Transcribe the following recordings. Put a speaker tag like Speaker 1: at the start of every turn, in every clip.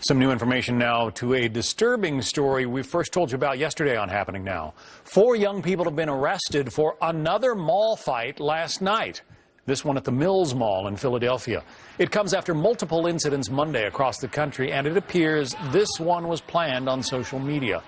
Speaker 1: Some new information now to a disturbing story we first told you about yesterday on Happening Now. 4 young people have been arrested for another mall fight last night. This one at the Mills Mall in Philadelphia. It comes after multiple incidents Monday across the country, and it appears this one was planned on social media.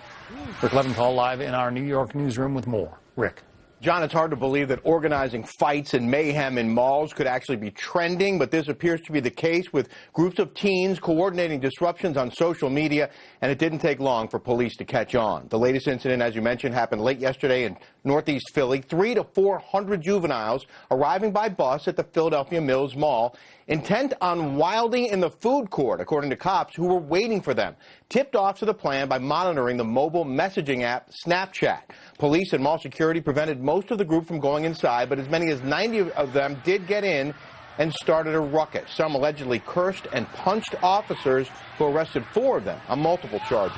Speaker 1: Rick Leventhal live in our New York newsroom with more. Rick.
Speaker 2: John, it's hard to believe that organizing fights and mayhem in malls could actually be trending, but this appears to be the case with groups of teens coordinating disruptions on social media, and it didn't take long for police to catch on. The latest incident, as you mentioned, happened late yesterday in Northeast Philly. 300 to 400 juveniles arriving by bus at the Philadelphia Mills Mall, intent on wilding in the food court, according to cops who were waiting for them, tipped off to the plan by monitoring the mobile messaging app Snapchat. Police and mall security prevented most of the group from going inside, but as many as 90 of them did get in and started a ruckus. Some allegedly cursed and punched officers, who arrested 4 of them on multiple charges.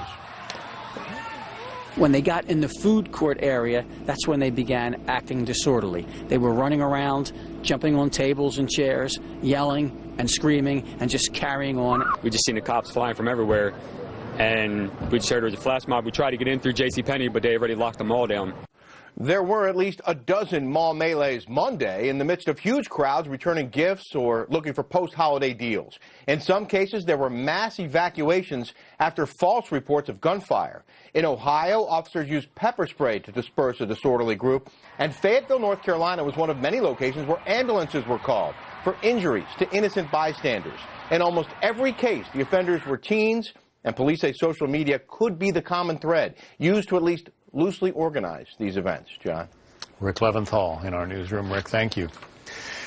Speaker 3: When they got in the food court area, that's when they began acting disorderly. They were running around, jumping on tables and chairs, yelling and screaming and just carrying on.
Speaker 4: We just seen the cops flying from everywhere, and we just heard it was a flash mob. We tried to get in through JCPenney, but they already locked them all down.
Speaker 2: There were at least a dozen mall melees Monday in the midst of huge crowds returning gifts or looking for post-holiday deals. In some cases, there were mass evacuations after false reports of gunfire. In Ohio, officers used pepper spray to disperse a disorderly group. And Fayetteville, North Carolina was one of many locations where ambulances were called for injuries to innocent bystanders. In almost every case, the offenders were teens, and police say social media could be the common thread used to at least loosely organize these events. John.
Speaker 1: Rick Leventhal in our newsroom. Rick, thank you.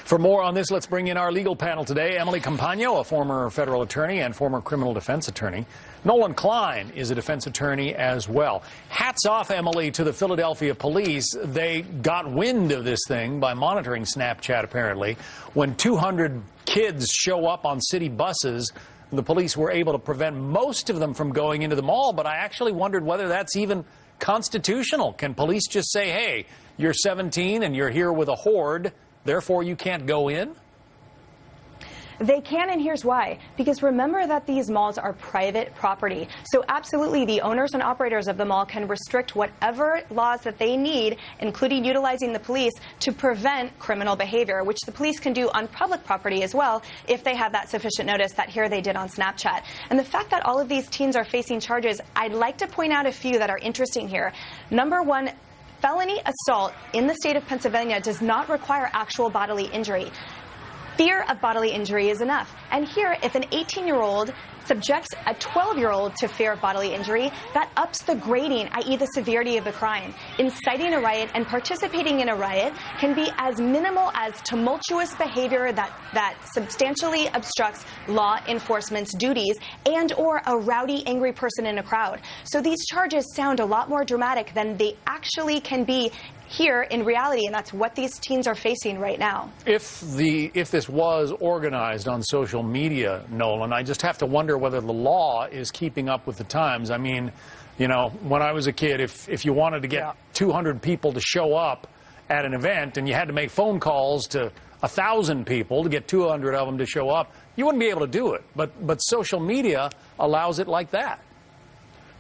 Speaker 1: For more on this, let's bring in our legal panel today. Emily Campagno, a former federal attorney and former criminal defense attorney. Nolan Klein is a defense attorney as well. Hats off, Emily, to the Philadelphia police. They got wind of this thing by monitoring Snapchat, apparently. When 200 kids show up on city buses, the police were able to prevent most of them from going into the mall, but I actually wondered whether that's even constitutional. Can police just say, hey, you're 17 and you're here with a horde, therefore you can't go in?
Speaker 5: They can, and here's why. Because remember that these malls are private property. So absolutely, the owners and operators of the mall can restrict whatever laws that they need, including utilizing the police, to prevent criminal behavior, which the police can do on public property as well if they have that sufficient notice that here they did on Snapchat. And the fact that all of these teens are facing charges, I'd like to point out a few that are interesting here. Number one, felony assault in the state of Pennsylvania does not require actual bodily injury. Fear of bodily injury is enough. And here, if an 18-year-old subjects a 12-year-old to fear of bodily injury, that ups the grading, i.e. the severity of the crime. Inciting a riot and participating in a riot can be as minimal as tumultuous behavior that substantially obstructs law enforcement's duties and or a rowdy, angry person in a crowd. So these charges sound a lot more dramatic than they actually can be here in reality, and that's what these teens are facing right now.
Speaker 1: If this was organized on social media, Nolan, I just have to wonder whether the law is keeping up with the times. I mean, you know, when I was a kid, if you wanted to get 200 people to show up at an event and you had to make phone calls to 1,000 people to get 200 of them to show up, you wouldn't be able to do it. But social media allows it like that.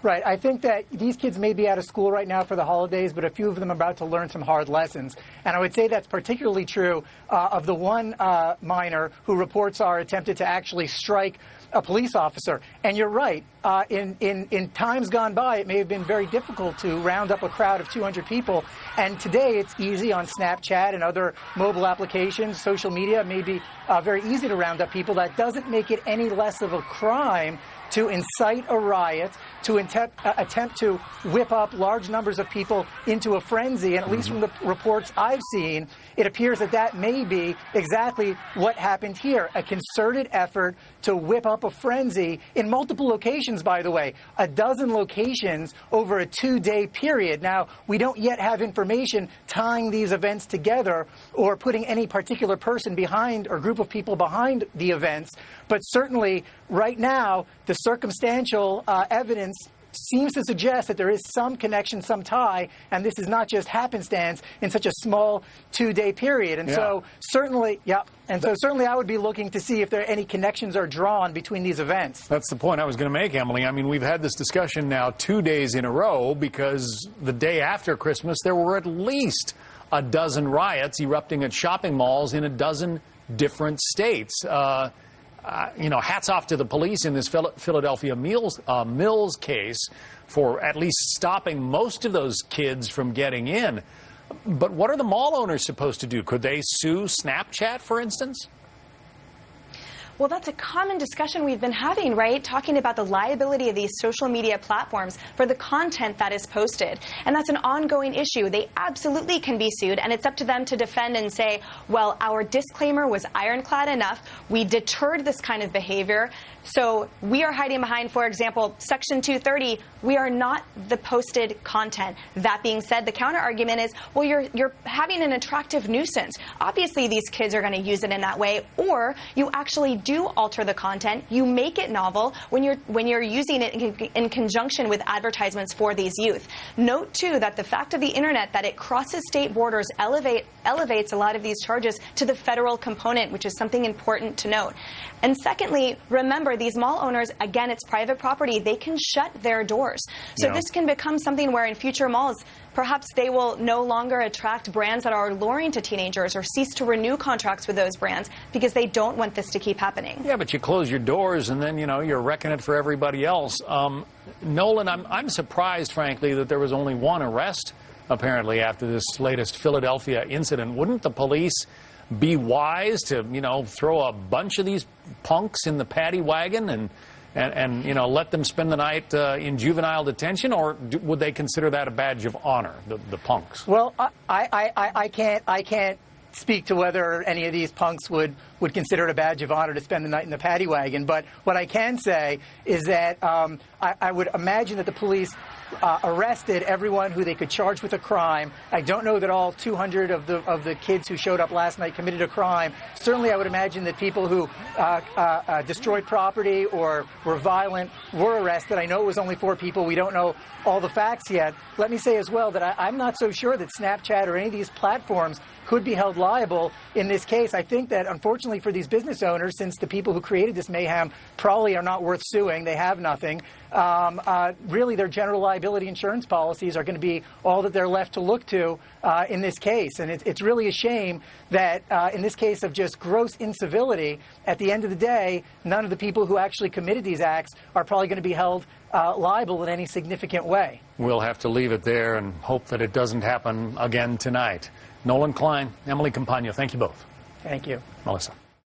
Speaker 6: Right. I think that these kids may be out of school right now for the holidays, but a few of them are about to learn some hard lessons. And I would say that's particularly true of the one minor who reports are attempted to actually strike a police officer. And you're right. In times gone by, it may have been very difficult to round up a crowd of 200 people. And today it's easy on Snapchat and other mobile applications. Social media may be very easy to round up people. That doesn't make it any less of a crime to incite a riot, to attempt to whip up large numbers of people into a frenzy. And at least from the reports I've seen, it appears that that may be exactly what happened here. A concerted effort to whip up a frenzy in multiple locations, by the way, a dozen locations over a 2-day period. Now, we don't yet have information tying these events together or putting any particular person behind or group of people behind the events. But certainly, right now, the circumstantial evidence seems to suggest that there is some connection, some tie, and this is not just happenstance in such a small 2-day period. And so certainly, certainly I would be looking to see if there any connections are drawn between these events.
Speaker 1: That's the point I was going to make, Emily. I mean, we've had this discussion now 2 days in a row because the day after Christmas there were at least a dozen riots erupting at shopping malls in a dozen different states. You know, hats off to the police in this Philadelphia Mills case for at least stopping most of those kids from getting in. But what are the mall owners supposed to do? Could they sue Snapchat, for instance?
Speaker 5: Well, that's a common discussion we've been having, right? Talking about the liability of these social media platforms for the content that is posted. And that's an ongoing issue. They absolutely can be sued, and it's up to them to defend and say, well, our disclaimer was ironclad enough. We deterred this kind of behavior. So we are hiding behind, for example, Section 230. We are not the posted content. That being said, the counter argument is, well, you're having an attractive nuisance. Obviously, these kids are going to use it in that way, or you actually do alter the content. You make it novel when you're using it in conjunction with advertisements for these youth. Note too that the fact of the internet that it crosses state borders elevates a lot of these charges to the federal component, which is something important to note. And secondly, remember, these mall owners, again, it's private property. They can shut their doors. So this can become something where in future malls, perhaps they will no longer attract brands that are alluring to teenagers or cease to renew contracts with those brands because they don't want this to keep happening.
Speaker 1: Yeah, but you close your doors and then, you know, you're wrecking it for everybody else. Nolan, I'm surprised, frankly, that there was only one arrest, apparently, after this latest Philadelphia incident. Wouldn't the police be wise to, you know, throw a bunch of these punks in the paddy wagon and you know, let them spend the night in juvenile detention, or would they consider that a badge of honor, the punks?
Speaker 6: Well, I can't speak to whether any of these punks would consider it a badge of honor to spend the night in the paddy wagon. But what I can say is that I would imagine that the police arrested everyone who they could charge with a crime. I don't know that all 200 of the kids who showed up last night committed a crime. Certainly, I would imagine that people who destroyed property or were violent were arrested. I know it was only 4 people. We don't know all the facts yet. Let me say as well that I'm not so sure that Snapchat or any of these platforms could be held liable in this case. I think that, unfortunately for these business owners, since the people who created this mayhem probably are not worth suing, they have nothing, really their general liability insurance policies are going to be all that they're left to look to in this case. And it's really a shame that in this case of just gross incivility, at the end of the day, none of the people who actually committed these acts are probably going to be held liable in any significant way.
Speaker 1: We'll have to leave it there and hope that it doesn't happen again tonight. Nolan Klein, Emily Compagno, thank you both.
Speaker 6: Thank you.
Speaker 1: Melissa.